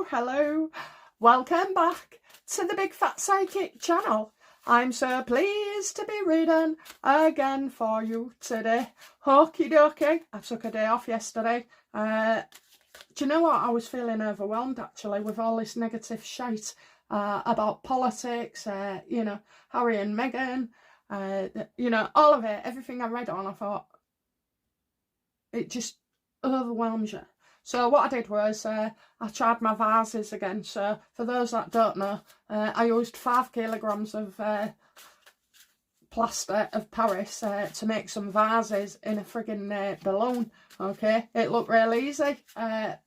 Hello, welcome back to the Big Fat Psychic channel. I'm so pleased to be reading again for you today. Okie dokie, I took a day off yesterday. Do you know what? I was feeling overwhelmed actually with all this negative shite about politics, you know, Harry and Meghan, you know, all of it, everything I read on, I thought it just overwhelms you. So what I did was I tried my vases again. So for those that don't know, I used 5 kilograms of plaster of Paris to make some vases in a friggin' balloon. Okay, it looked really easy, on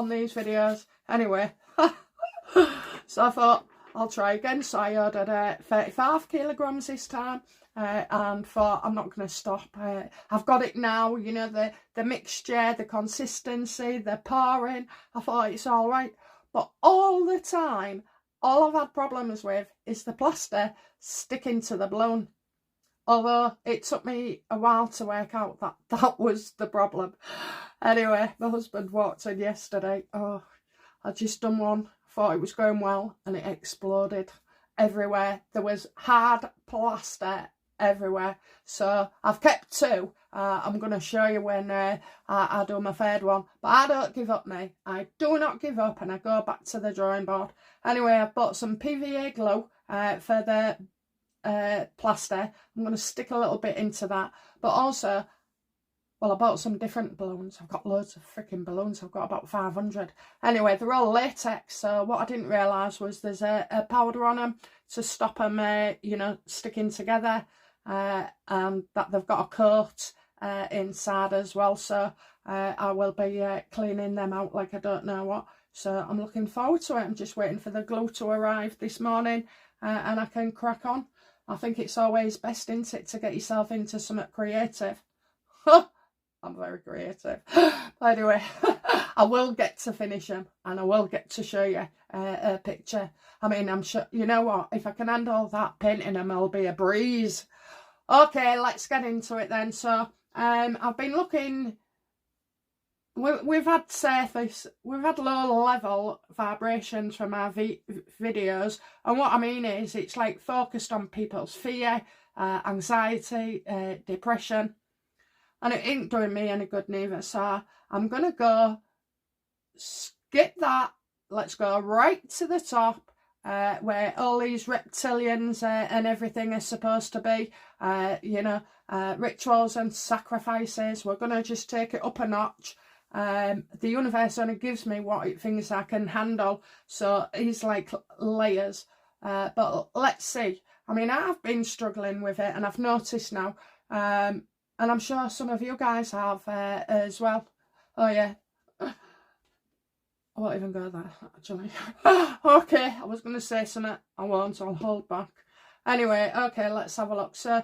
these videos. Anyway, so I thought I'll try again. So I ordered 35 kilograms this time. And thought I'm not going to stop. I've got it now, you know, the mixture, the consistency, the pouring. I thought it's all right. But all the time, all I've had problems with is the plaster sticking to the balloon. Although it took me a while to work out that that was the problem. Anyway, my husband walked in yesterday. Oh, I'd just done one. Thought it was going well and it exploded everywhere. There was hard plaster everywhere. So I've kept 2. I'm going to show you when I do my 3rd one. But I don't give up, mate. I do not give up and I go back to the drawing board. Anyway, I've bought some PVA glue for the plaster. I'm going to stick a little bit into that. But also, well, I bought some different balloons. I've got loads of freaking balloons. I've got about 500. Anyway, they're all latex. So what I didn't realise was there's a powder on them to stop them, you know, sticking together. And that they've got a coat inside as well. So I will be cleaning them out like I don't know what. So I'm looking forward to it. I'm just waiting for the glue to arrive this morning and I can crack on. I think it's always best, isn't it, to get yourself into something creative. I'm very creative. But anyway, I will get to finish them and I will get to show you a picture. I mean, I'm sure, you know what, if I can handle that, painting them will be a breeze. Okay, let's get into it then. So I've been looking, we've had surface, we've had low level vibrations from our videos, and what I mean is it's like focused on people's fear, anxiety, depression, and it ain't doing me any good neither. So I'm gonna go skip that. Let's go right to the top, where all these reptilians and everything is supposed to be, you know, rituals and sacrifices. We're going to just take it up a notch. The universe only gives me what it thinks I can handle, so it's like layers. But let's see. I mean, I've been struggling with it and I've noticed now, and I'm sure some of you guys have as well. Oh yeah, I won't even go there, actually. Okay, I was going to say something. I won't, I'll hold back. Anyway, okay, let's have a look. So,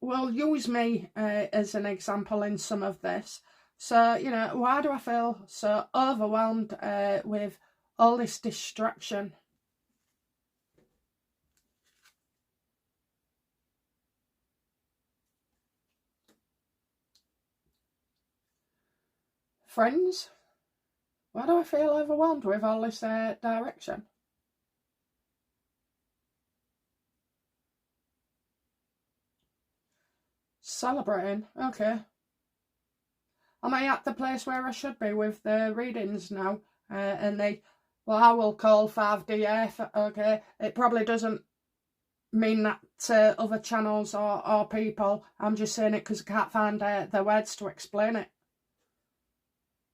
we'll use me as an example in some of this. So, you know, why do I feel so overwhelmed with all this distraction? Friends? Why do I feel overwhelmed with all this direction? Celebrating, okay. Am I at the place where I should be with the readings now? And they, well, I will call 5DF, okay. It probably doesn't mean that to other channels or people. I'm just saying it because I can't find the words to explain it.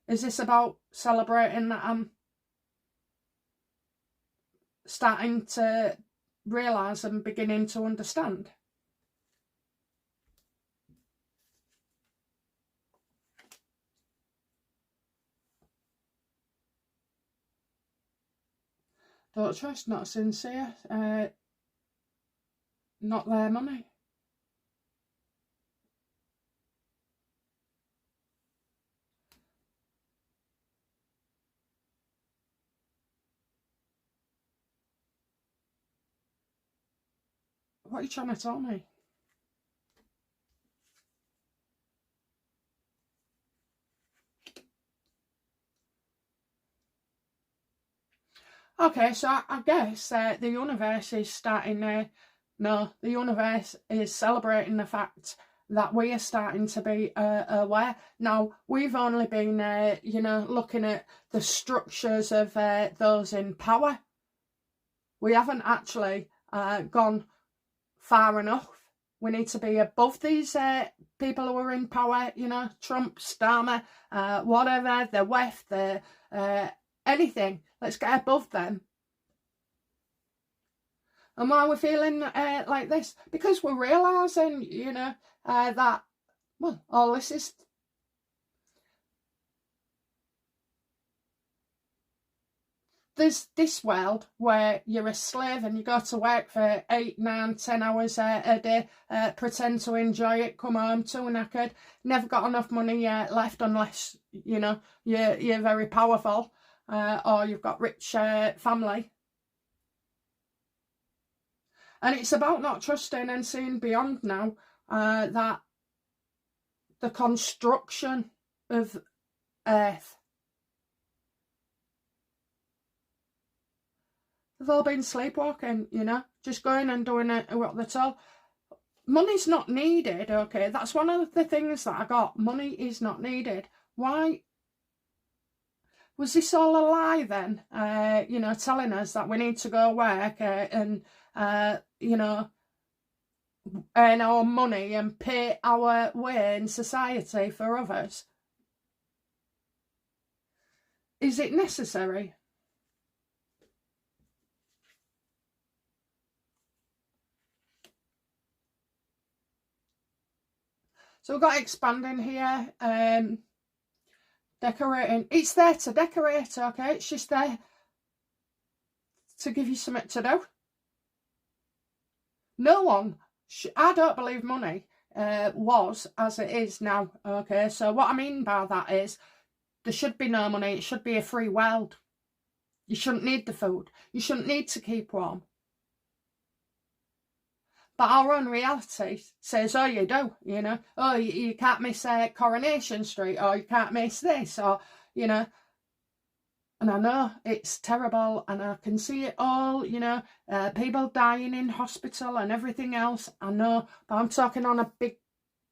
Is this about celebrating that I'm starting to realise and beginning to understand? Don't trust, not sincere, not their money. What are you trying to tell me? Okay, so I guess the universe is starting, no, the universe is celebrating the fact that we are starting to be aware. Now, we've only been, you know, looking at the structures of those in power. We haven't actually gone far enough. We need to be above these people who are in power, you know, Trump, Starmer, whatever, the WEF, the anything. Let's get above them. And why we're feeling like this? Because we're realising, you know, that, well, all this is... There's this world where you're a slave and you go to work for 8, 9, 10 hours a day, pretend to enjoy it, come home too knackered, never got enough money left unless, you know, you're very powerful or you've got rich family. And it's about not trusting and seeing beyond now that the construction of Earth, they've all been sleepwalking, you know, just going and doing what they're told. Money's not needed, okay? That's one of the things that I got. Money is not needed. Why? Was this all a lie then? You know, telling us that we need to go work and, you know, earn our money and pay our way in society for others. Is it necessary? So we've got expanding here, decorating. It's there to decorate, okay? It's just there to give you something to do. No one, I don't believe money was as it is now, okay? So what I mean by that is there should be no money. It should be a free world. You shouldn't need the food. You shouldn't need to keep warm. But our own reality says, oh, you do, you know. Oh, you can't miss Coronation Street, or you can't miss this, or, you know. And I know it's terrible, and I can see it all, you know, people dying in hospital and everything else. I know, but I'm talking on a big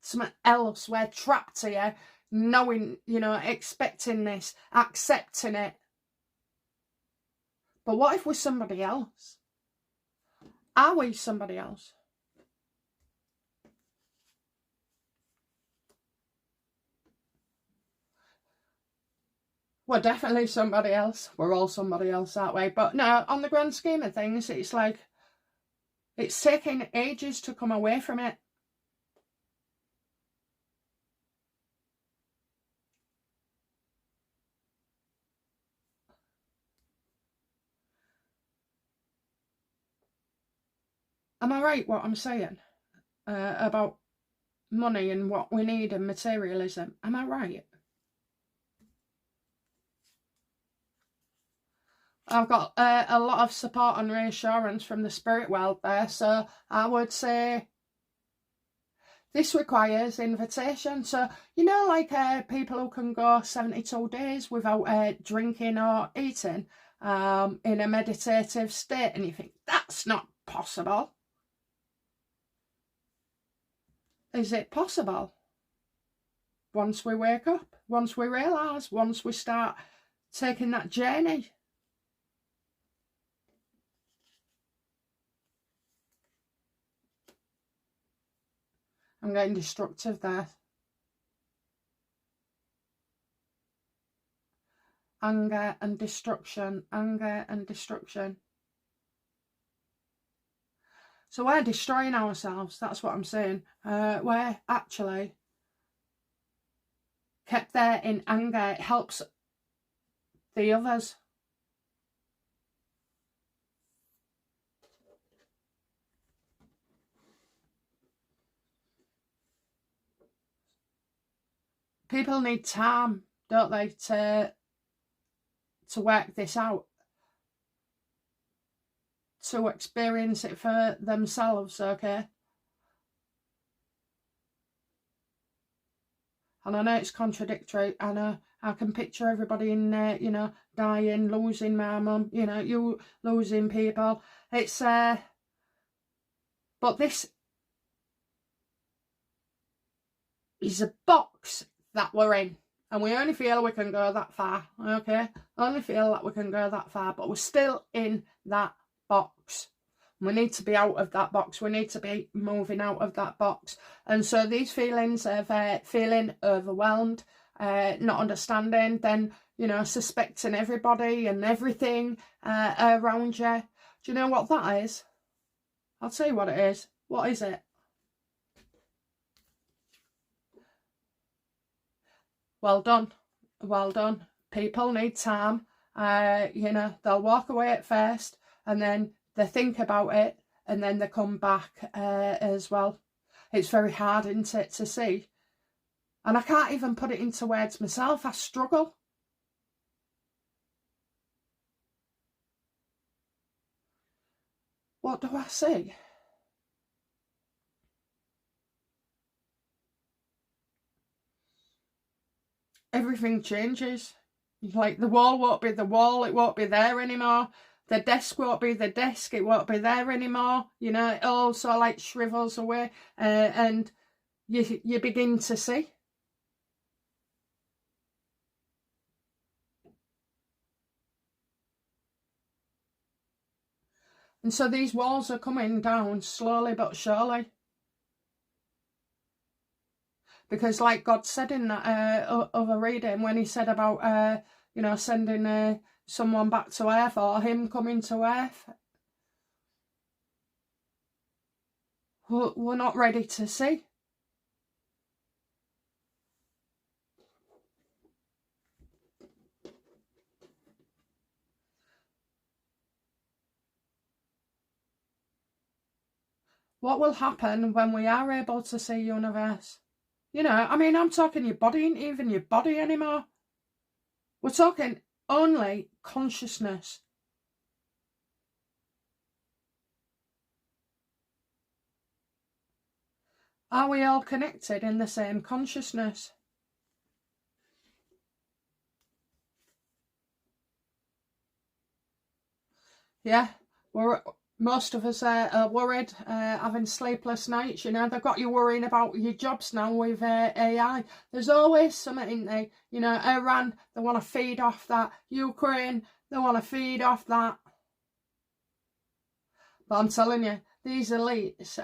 something else. We're trapped here, knowing, you know, expecting this, accepting it. But what if we're somebody else? Are we somebody else? We're definitely somebody else. We're all somebody else that way. But no, on the grand scheme of things, it's like, it's taking ages to come away from it. Am I right what I'm saying about money and what we need and materialism? Am I right? I've got a lot of support and reassurance from the spirit world there, so I would say this requires invitation. So, you know, like people who can go 72 days without drinking or eating in a meditative state, and you think, that's not possible. Is it possible? Once we wake up, once we realise, once we start taking that journey. I'm getting destructive there. Anger and destruction, anger and destruction. So we're destroying ourselves, that's what I'm saying. We're actually kept there in anger. It helps the others. People need time, don't they, to work this out, to experience it for themselves, okay? And I know it's contradictory. I know I can picture everybody in there, you know, dying, losing my mum, you know, you losing people. It's, but this is a box that we're in. And we only feel we can go that far, okay? Only feel that we can go that far, but we're still in that box. We need to be out of that box. We need to be moving out of that box. And so these feelings of feeling overwhelmed, not understanding, then, you know, suspecting everybody and everything around you. Do you know what that is? I'll tell you what it is. What is it? Well done. Well done. People need time. You know, they'll walk away at first and then they think about it and then they come back as well. It's very hard, isn't it, to see? And I can't even put it into words myself. I struggle. What do I see? Everything changes. Like the wall won't be the wall, it won't be there anymore. The desk won't be the desk, it won't be there anymore. You know, it all sort of like shrivels away and you begin to see. And so these walls are coming down slowly but surely. Because like God said in that other reading, when he said about, you know, sending someone back to earth or him coming to earth, we're not ready to see. What will happen when we are able to see universe? You know, I mean, I'm talking your body ain't even your body anymore. We're talking only consciousness. Are we all connected in the same consciousness? Yeah, most of us are worried, having sleepless nights. You know, they've got you worrying about your jobs now with AI. There's always something in there. You know, Iran, they want to feed off that. Ukraine, they want to feed off that. But I'm telling you, these elites,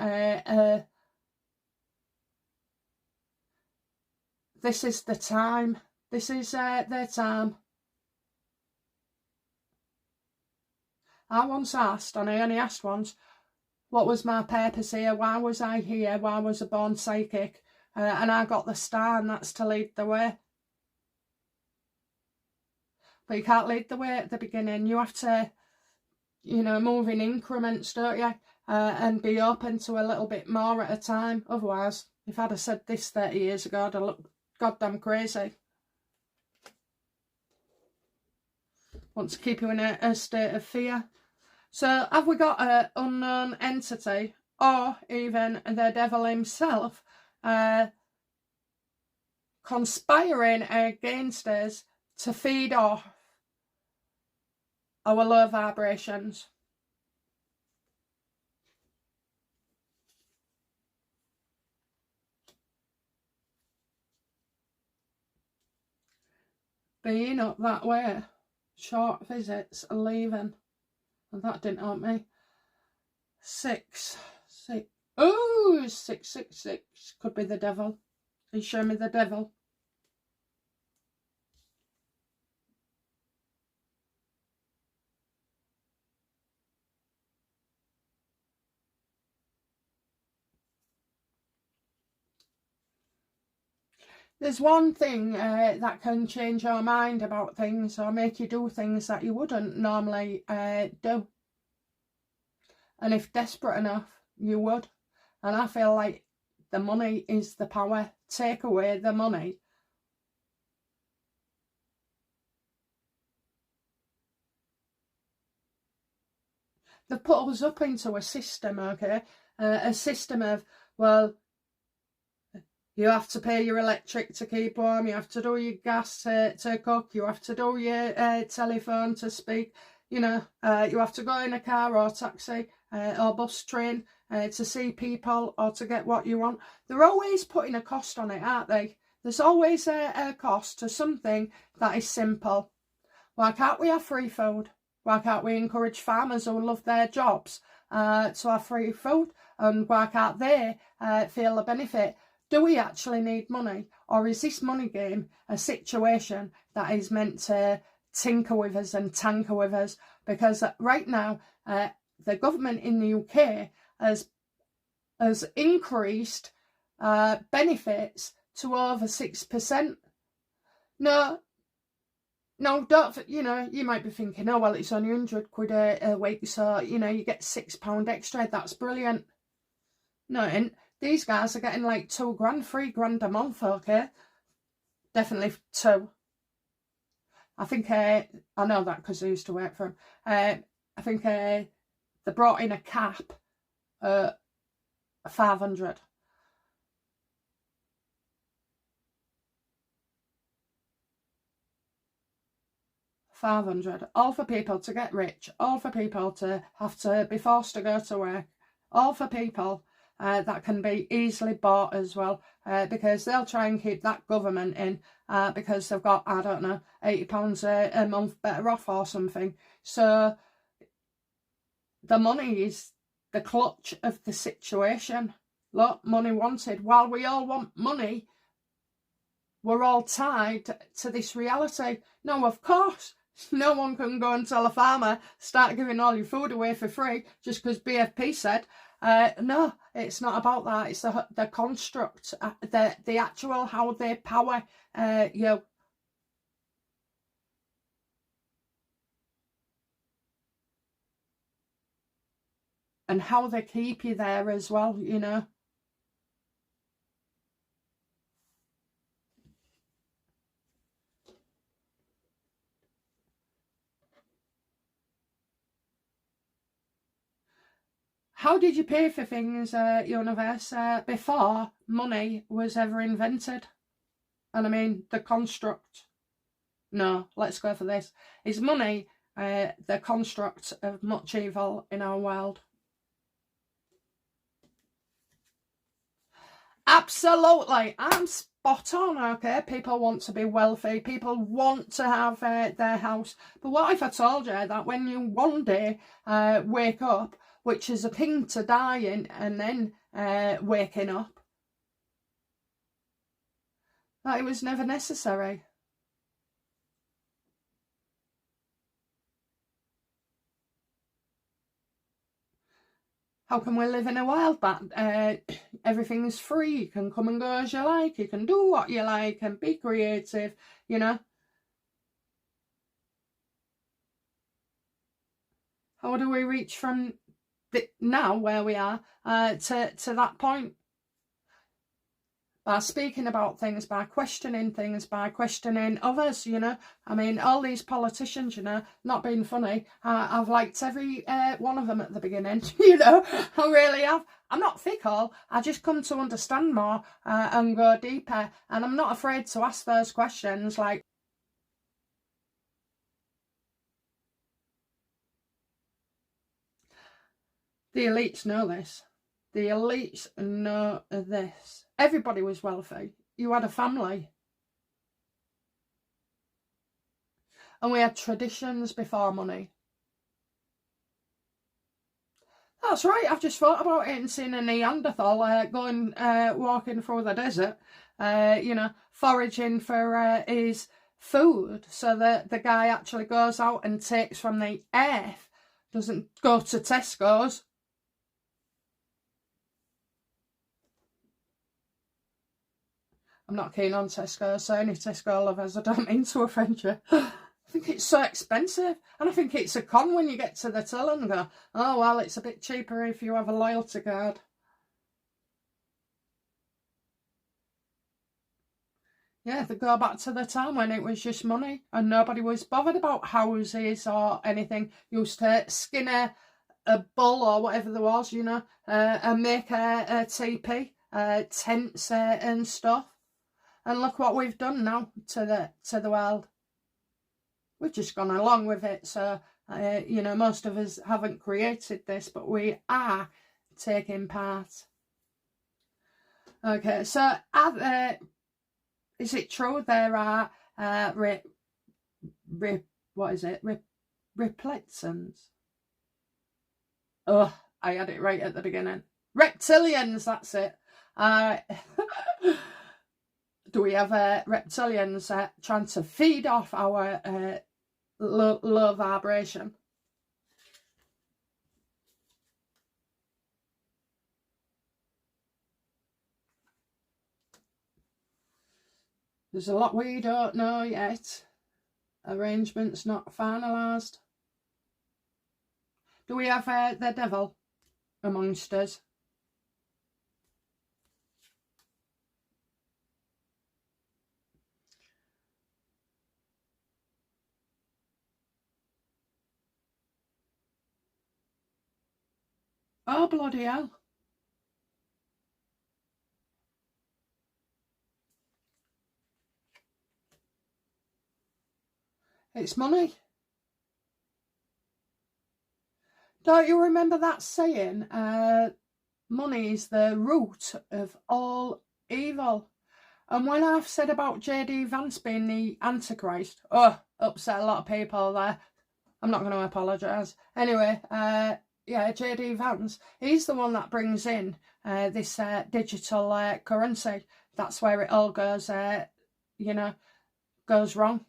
this is the time. This is their time. I once asked, and I only asked once, what was my purpose here? Why was I here? Why was I born psychic? And I got the star, and that's to lead the way. But you can't lead the way at the beginning. You have to, you know, move in increments, don't you? And be open to a little bit more at a time. Otherwise, if I'd have said this 30 years ago, I'd have looked goddamn crazy. Want to keep you in a state of fear. So have we got an unknown entity or even the devil himself conspiring against us to feed off our low vibrations? Being up that way, short visits, leaving. And that didn't help me. 6. Oh, 666. Could be the devil. He's showing me the devil. There's one thing that can change your mind about things or make you do things that you wouldn't normally do. And if desperate enough, you would. And I feel like the money is the power. Take away the money. They've put us up into a system, okay? A system of, well, You have to pay your electric to keep warm. You have to do your gas to cook. You have to do your telephone to speak. You know, you have to go in a car or taxi or bus, train to see people or to get what you want. They're always putting a cost on it, aren't they? There's always a cost to something that is simple. Why can't we have free food? Why can't we encourage farmers who love their jobs to have free food? And why can't they feel the benefit? Do we actually need money? Or is this money game a situation that is meant to tinker with us and tanker with us? Because right now, the government in the UK has increased benefits to over 6%. No, don't, you know, you might be thinking, oh, well, it's only 100 quid a week, so, you know, you get £6 extra. That's brilliant. No, it ain't. These guys are getting like £2 grand, £3 a month, okay? Definitely 2. I think, I know that because I used to work for them. I think they brought in a cap at 500. £500. All for people to get rich. All for people to have to be forced to go to work. All for people that can be easily bought as well, because they'll try and keep that government in because they've got, I don't know, £80 a month better off or something. So the money is the clutch of the situation. Look, money wanted. While we all want money, we're all tied to this reality. No, of course, no one can go and tell a farmer, start giving all your food away for free just because BFP said. No, it's not about that. It's the construct, the actual how they power you. And how they keep you there as well, you know. How did you pay for things, universe, before money was ever invented? And I mean, the construct. No, let's go for this. Is money the construct of much evil in our world? Absolutely. I'm spot on, okay? People want to be wealthy. People want to have their house. But what if I told you that when you one day wake up, which is akin to dying and then waking up, that it was never necessary? How can we live in a world that everything's free? You can come and go as you like. You can do what you like and be creative, you know? How do we reach from now where we are to that point? By speaking about things, by questioning things, by questioning others, you know. I mean, all these politicians, you know, not being funny, I've liked every one of them at the beginning, you know, I really have. I'm not fickle, I just come to understand more and go deeper, and I'm not afraid to ask those questions, like, the elites know this. The elites know this. Everybody was wealthy. You had a family. And we had traditions before money. That's right, I've just thought about it and seen a Neanderthal going walking through the desert, you know, foraging for his food. So the guy actually goes out and takes from the earth, doesn't go to Tesco's. I'm not keen on Tesco, so any Tesco lovers, I don't mean to offend you. I think it's so expensive, and I think it's a con when you get to the till and go, oh, well, it's a bit cheaper if you have a loyalty card. Yeah, they go back to the time when it was just money and nobody was bothered about houses or anything. You used to skin a bull or whatever there was, you know, and make a teepee tents and stuff. And look what we've done now to the world. We've just gone along with it. So, you know, most of us haven't created this, but we are taking part. Okay, so is it true there are replacements? Oh, I had it right at the beginning. Reptilians, that's it. Do we have reptilians trying to feed off our low vibration? There's a lot we don't know yet. Arrangements not finalised. Do we have the devil amongst us? Oh, bloody hell. It's money. Don't you remember that saying? Money is the root of all evil. And when I've said about J.D. Vance being the Antichrist, upset a lot of people there. I'm not going to apologise. Anyway, yeah, J.D. Vance, he's the one that brings in this digital currency. That's where it all goes, you know, goes wrong.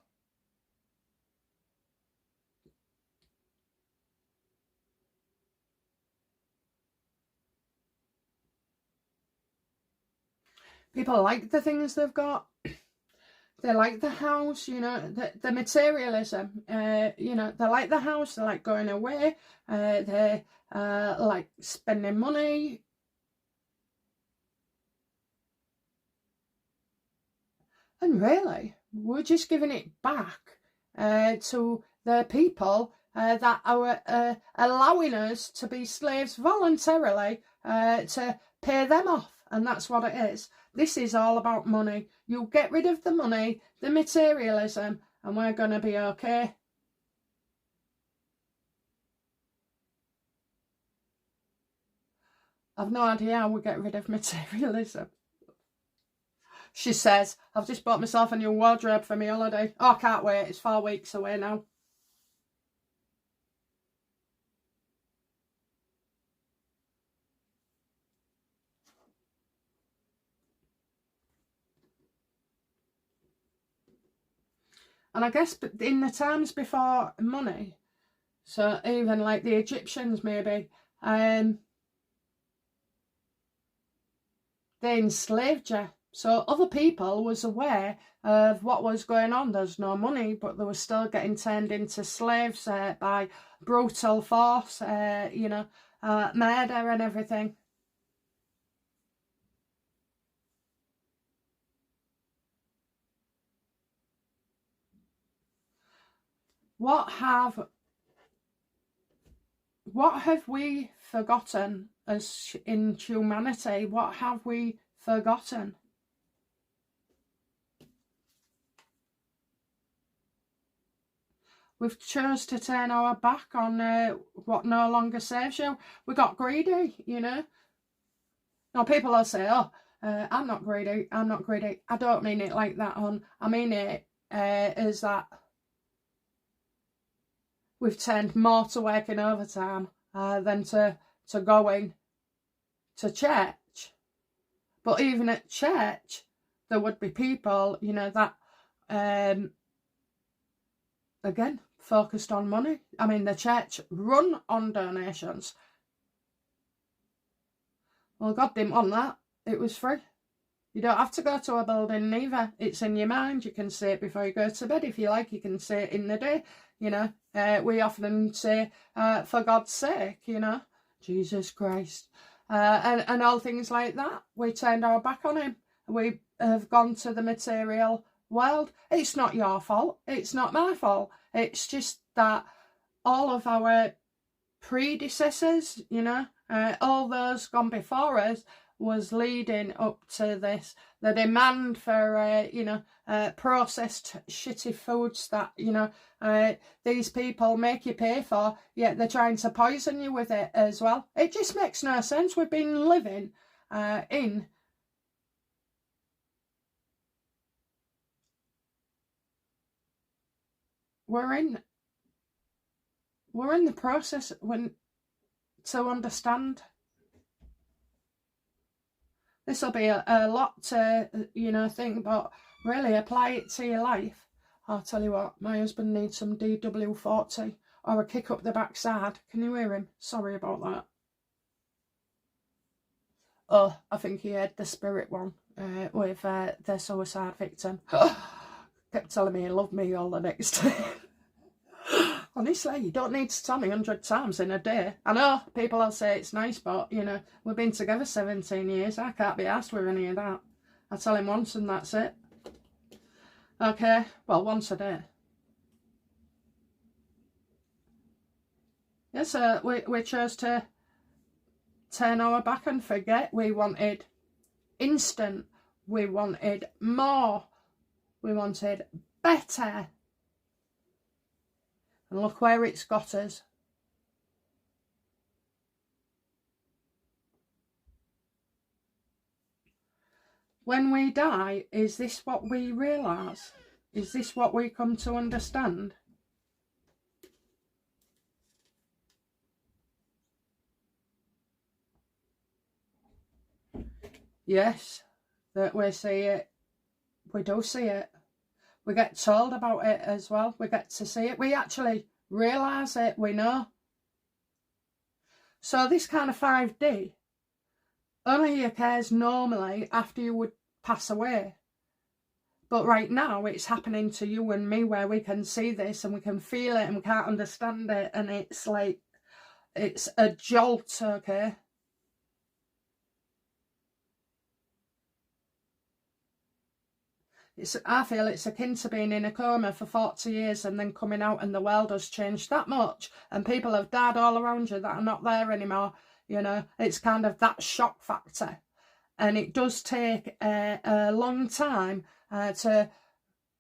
People like the things they've got. They like the house, you know, the materialism, you know, they like the house, they like going away, they like spending money. And really, we're just giving it back to the people that are allowing us to be slaves voluntarily to pay them off. And that's what it is. This is all about money. You get rid of the money, the materialism, and we're going to be okay. I've no idea how we get rid of materialism. She says, I've just bought myself a new wardrobe for my holiday. Oh, I can't wait. It's 4 weeks away now. And I guess in the times before money, so even like the Egyptians maybe, they enslaved you. So other people was aware of what was going on. There's no money, but they were still getting turned into slaves by brutal force, you know, murder and everything. What have we forgotten as in humanity? What have we forgotten? We've chose to turn our back on what no longer serves you. We got greedy, you know. Now people will say, oh, I'm not greedy, I'm not greedy. I don't mean it like that, hon. I mean it as that we've turned more to working overtime than to going to church. But even at church, there would be people, you know, that, again, focused on money. I mean, the church run on donations. Well, God didn't want that. It was free. You don't have to go to a building neither. It's in your mind. You can say it before you go to bed. If you like, you can say it in the day. You know, we often say, for God's sake, you know, Jesus Christ. And all things like that. We turned our back on him. We have gone to the material world. It's not your fault. It's not my fault. It's just that all of our predecessors, you know, all those gone before us, was leading up to this. The demand for, you know, processed shitty foods that, you know, these people make you pay for, yet they're trying to poison you with it as well. It just makes no sense. We've been living in... We're in the process to understand. This will be a lot to, you know, think, but really apply it to your life. I'll tell you what, my husband needs some DW40 or a kick up the backside. Can you hear him? Sorry about that. Oh, I think he had the spirit one with the suicide victim. Kept telling me he loved me all the next day. Honestly, you don't need to tell me 100 times in a day. I know people will say it's nice, but, you know, we've been together 17 years. I can't be asked with any of that. I tell him once and that's it. Okay, well, once a day. Yeah, so we chose to turn our back and forget. We wanted instant. We wanted more. We wanted better. And look where it's got us. When we die, is this what we realise? Is this what we come to understand? Yes, that we see it. We do see it. We get told about it as well. We get to see it. We actually realise it. We know. So this kind of 5D only occurs normally after you would pass away. But right now it's happening to you and me, where we can see this and we can feel it and we can't understand it. And it's like, it's a jolt, okay? I feel it's akin to being in a coma for 40 years and then coming out and the world has changed that much and people have died all around you that are not there anymore. You know, it's kind of that shock factor. And it does take a long time to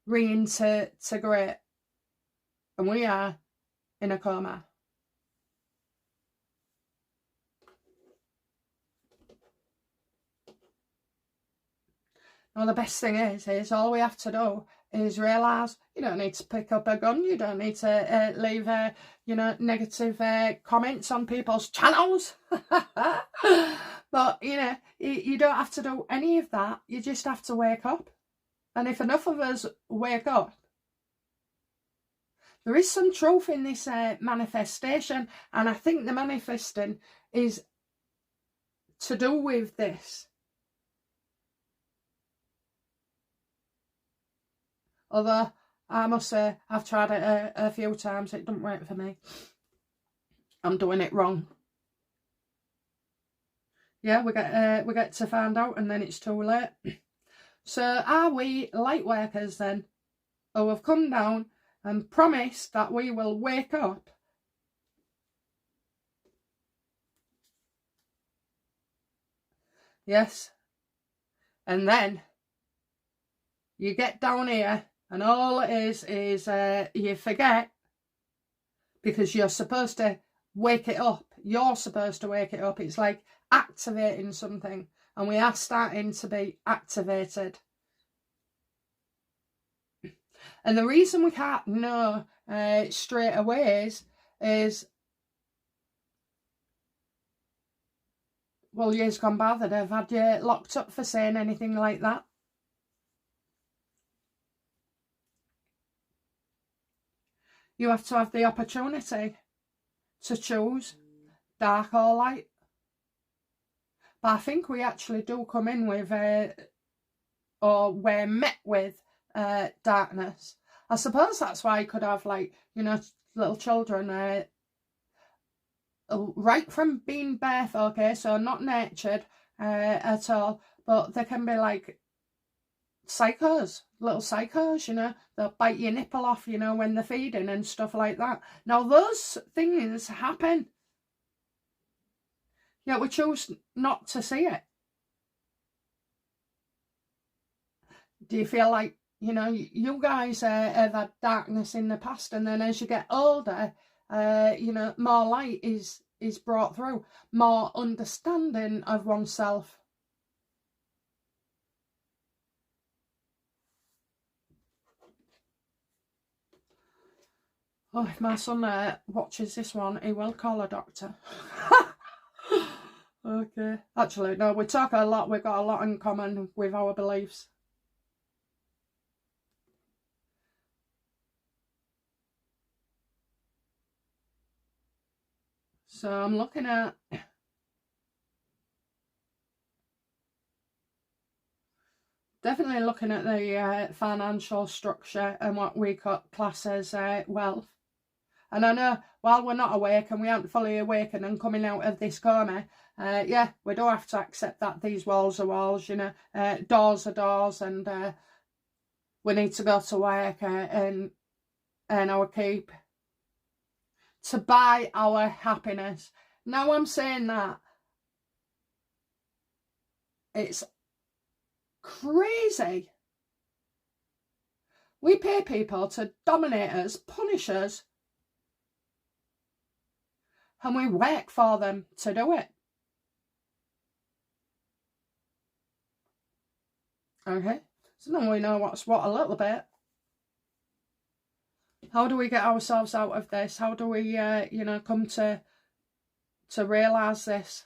reintegrate. And we are in a coma. Now, the best thing is all we have to do is realise you don't need to pick up a gun. You don't need to leave, you know, negative comments on people's channels. But, you know, you don't have to do any of that. You just have to wake up. And if enough of us wake up, there is some truth in this manifestation. And I think the manifesting is to do with this. Although, I must say, I've tried it a few times. It doesn't work for me. I'm doing it wrong. Yeah, we get to find out and then it's too late. So, are we light workers then? Who have come down and promised that we will wake up? Yes. And then you get down here and all it is you forget, because you're supposed to wake it up. You're supposed to wake it up. It's like activating something, and we are starting to be activated. And the reason we can't know straight away is, well, years gone by that have had you locked up for saying anything like that. You have to have the opportunity to choose dark or light. But I think we actually do come in with, or we're met with darkness. I suppose that's why you could have, like, you know, little children right from being birth, okay, so not nurtured at all, but they can be like psychos, little psychos, you know, they'll bite your nipple off, you know, when they're feeding and stuff like that. Now, those things happen, yet we choose not to see it. Do you feel like, you know, you guys have had darkness in the past, and then as you get older, you know, more light is brought through, more understanding of oneself. Oh, if my son watches this one, he will call a doctor. Okay. Actually, no, we talk a lot. We've got a lot in common with our beliefs. So I'm looking at... Definitely looking at the financial structure and what we class as wealth. And I know while we're not awake and we aren't fully awakened and coming out of this coma, yeah, we do have to accept that these walls are walls, you know, doors are doors, and we need to go to work and earn our keep to buy our happiness. Now I'm saying that, it's crazy. We pay people to dominate us, punish us, and we work for them to do it. Okay, so now we know what's what a little bit. How do we get ourselves out of this? How do we, you know, come to realise this?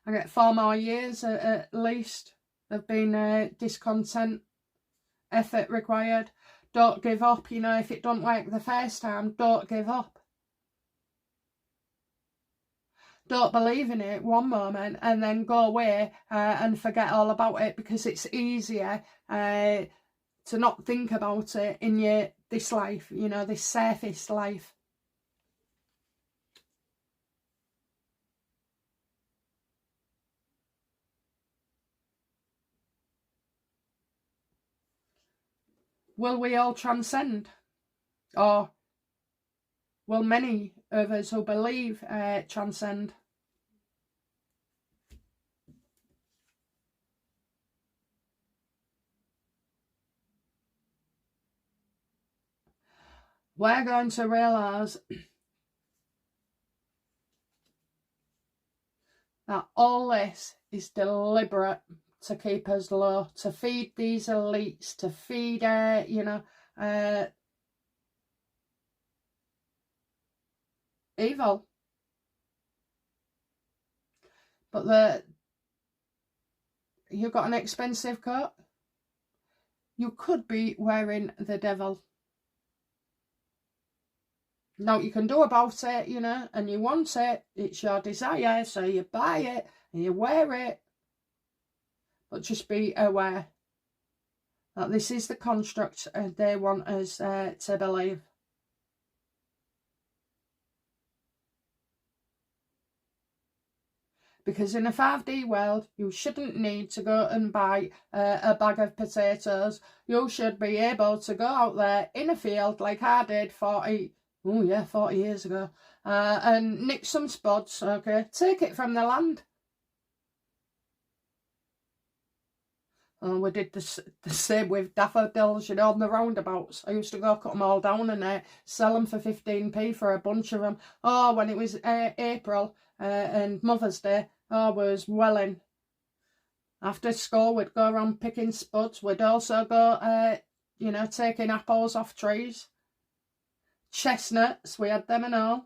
I get 4 more years at least of being discontent. Effort required. Don't give up. You know, if it don't work the first time, don't give up. Don't believe in it one moment and then go away and forget all about it, because it's easier to not think about it in this life, you know, this surface life. Will we all transcend? Or will many of us who believe transcend? We're going to realise that all this is deliberate to keep us low, to feed these elites, to feed, you know, evil. But you've got an expensive coat. You could be wearing the devil. Now, you can do about it, you know, and you want it. It's your desire, so you buy it and you wear it. But just be aware that this is the construct they want us to believe. Because in a 5D world, you shouldn't need to go and buy a bag of potatoes. You should be able to go out there in a field like I did 40 years ago, and nick some spuds, okay? Take it from the land. We did the same with daffodils, you know, on the roundabouts. I used to go cut them all down and sell them for 15p for a bunch of them. Oh, when it was April and Mother's Day, I was welling. After school, we'd go around picking spuds. We'd also go, you know, taking apples off trees. Chestnuts, we had them and all.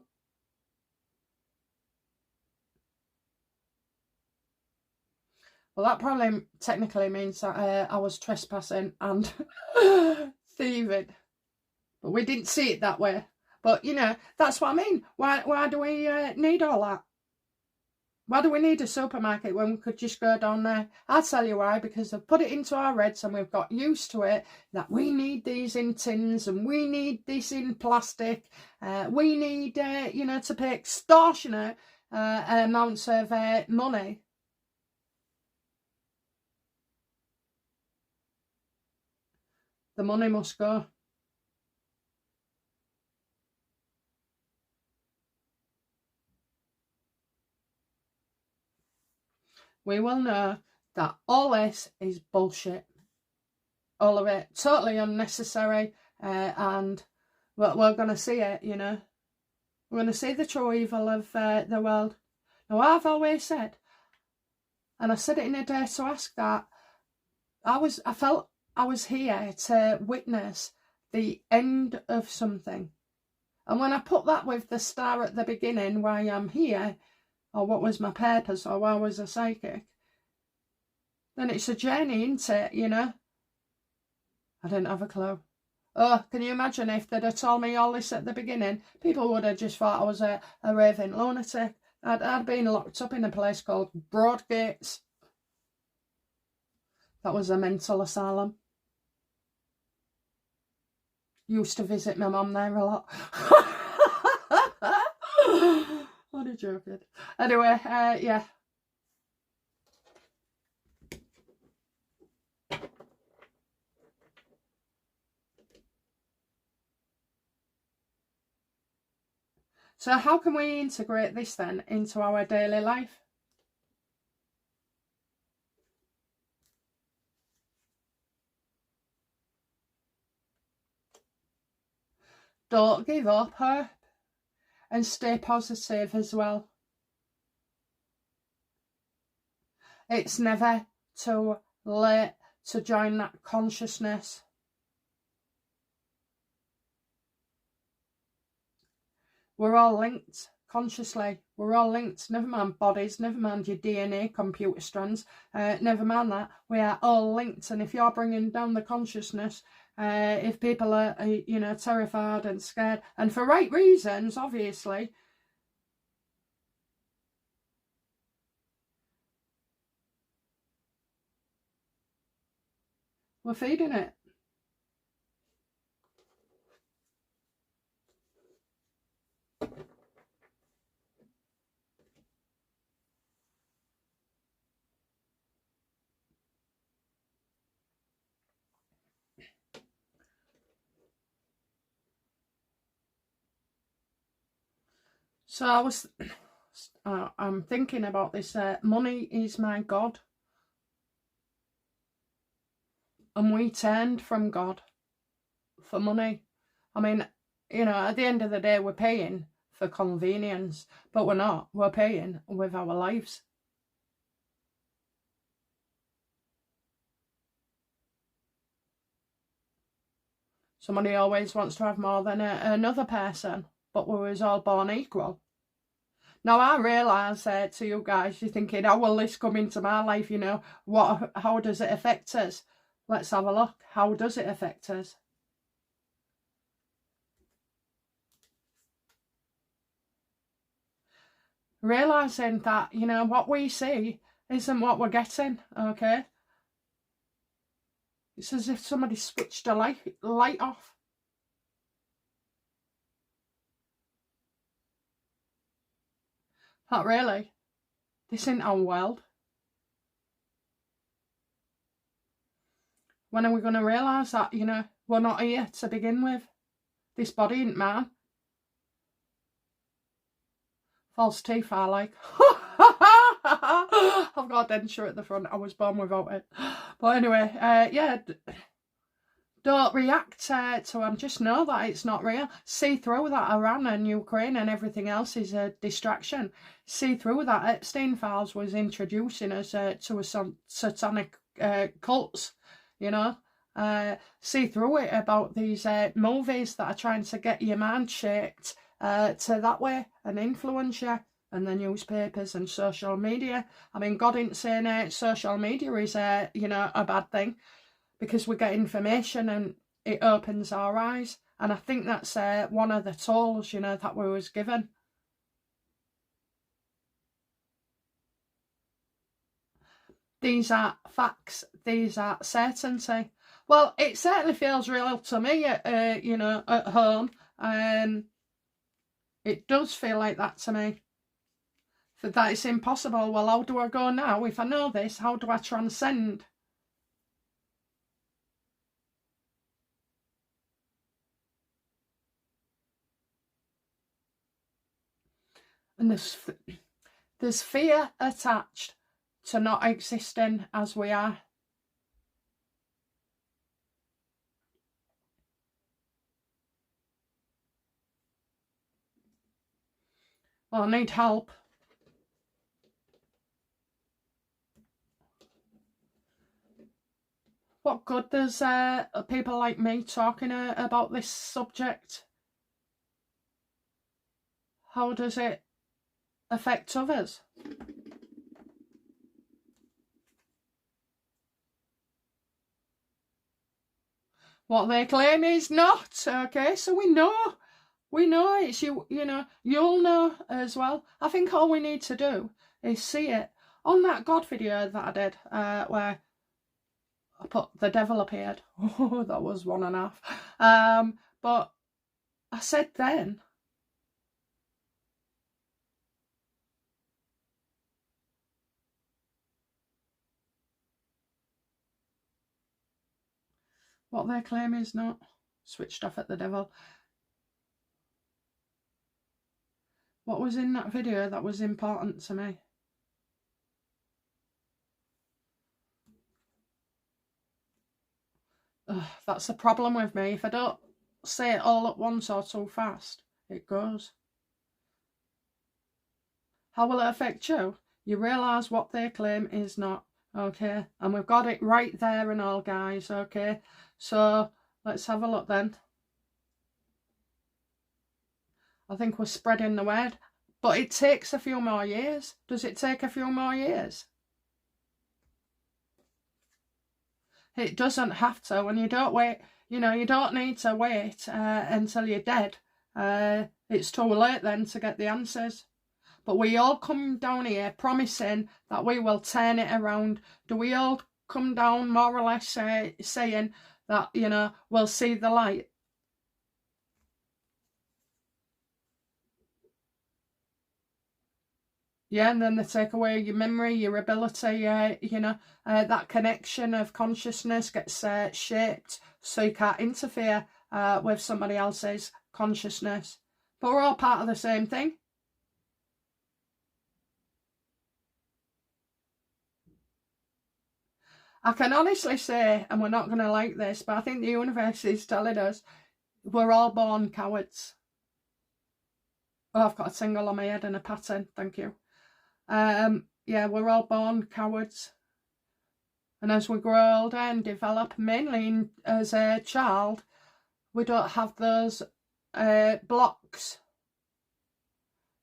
Well, that probably technically means that I was trespassing and thieving. But we didn't see it that way. But, you know, that's what I mean. Why do we need all that? Why do we need a supermarket when we could just go down there? I'll tell you why, because they've put it into our heads and we've got used to it, that we need these in tins and we need this in plastic. We need, you know, to pay extortionate amounts of money. The money must go. we will know that all this is bullshit. All of it. Totally unnecessary. And we're going to see it, you know. We're going to see the true evil of the world. Now, I've always said, and I said it in a Dare to Ask, that I felt I was here to witness the end of something. And when I put that with the star at the beginning, why I'm here, or what was my purpose, or why was I psychic, then it's a journey, isn't it, you know? I didn't have a clue. Oh, can you imagine if they'd have told me all this at the beginning? People would have just thought I was a raving lunatic. I'd been locked up in a place called Broadgates. That was a mental asylum. Used to visit my mum there a lot. What a joke. Anyway, yeah. So how can we integrate this then into our daily life? Don't give up hope and stay positive as well. It's never too late to join that consciousness. We're all linked consciously. We're all linked. Never mind bodies, never mind your DNA, computer strands, never mind that. We are all linked. And if you're bringing down the consciousness, if people are, you know, terrified and scared, and for right reasons, obviously, we're feeding it. So I'm thinking about this. Money is my God. And we turned from God for money. I mean, you know, at the end of the day, we're paying for convenience, but we're not. We're paying with our lives. Somebody always wants to have more than another person, but we was all born equal. Now, I realise to you guys, you're thinking, how will this come into my life, you know? How does it affect us? Let's have a look. How does it affect us? Realising that, you know, what we see isn't what we're getting, okay? It's as if somebody switched a light off. Not really. This ain't our world. When are we going to realise that, you know, we're not here to begin with? This body ain't mine. False teeth, I like. I've got a denture at the front. I was born without it. But anyway, yeah. Don't react to them. Just know that it's not real. See through that Iran and Ukraine and everything else is a distraction. See through that Epstein files was introducing us to a satanic cults, you know. See through it about these movies that are trying to get your mind shaped to that way and influence you, and the newspapers and social media. I mean, God ain't saying social media is you know, a bad thing, because we get information and it opens our eyes, and I think that's one of the tools, you know, that we was given. These are facts. These are certainty. Well, it certainly feels real to me, you know, at home. It does feel like that to me. That it's impossible. Well, how do I go now? If I know this, how do I transcend? And there's fear attached to not existing as we are. Well, I need help. What good does people like me talking about this subject? How does it affect others? What they claim is not, okay? So we know it's you know, you'll know as well. I think all we need to do is see it. On that God video that I did, where I put the devil appeared. Oh, that was 1.5. But I said then, what they claim is not. Switched off at the devil. What was in that video that was important to me? Ugh, that's the problem with me. If I don't say it all at once or too fast, it goes. How will it affect you? You realise what they claim is not, okay? And we've got it right there and all, guys, okay? So let's have a look then. I think we're spreading the word, but it takes a few more years. Does it take a few more years? It doesn't have to, and you don't wait, you know, you don't need to wait until you're dead. It's too late then to get the answers. But we all come down here promising that we will turn it around. Do we all come down more or less saying that, you know, we'll see the light? Yeah, and then they take away your memory, your ability, you know, that connection of consciousness gets shaped so you can't interfere with somebody else's consciousness. But we're all part of the same thing. I can honestly say, and we're not going to like this, but I think the universe is telling us we're all born cowards. Oh, I've got a tingle on my head and a pattern, thank you. Yeah, we're all born cowards. And as we grow older and develop, mainly as a child, we don't have those blocks.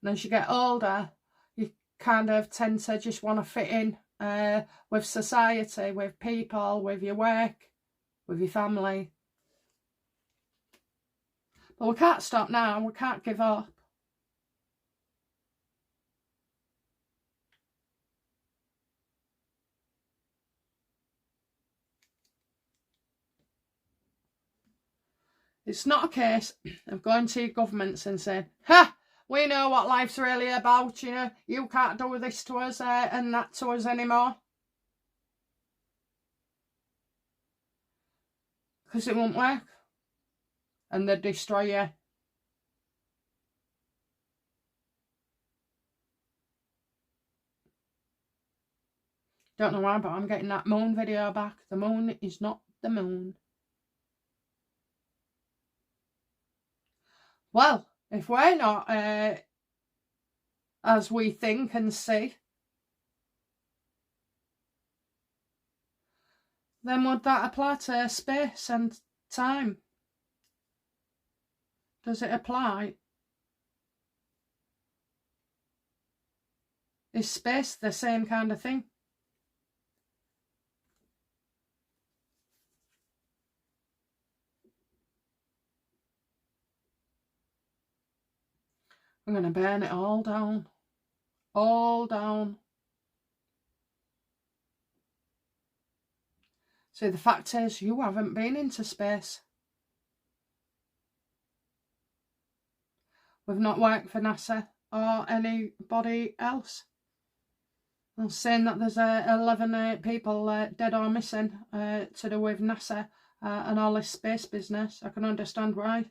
And as you get older, you kind of tend to just want to fit in with society, with people, with your work, with your family. But we can't stop now, we can't give up. It's not a case of going to your governments and saying, ha, we know what life's really about, you know, you can't do this to us and that to us anymore. Because it won't work. And they'd destroy you. Don't know why, but I'm getting that moon video back. The moon is not the moon. Well, if we're not as we think and see, then would that apply to space and time? Does it apply? Is space the same kind of thing? I'm going to burn it all down. All down. See, the fact is, you haven't been into space. We've not worked for NASA or anybody else. I'm saying that there's 11 people dead or missing to do with NASA and all this space business. I can understand why.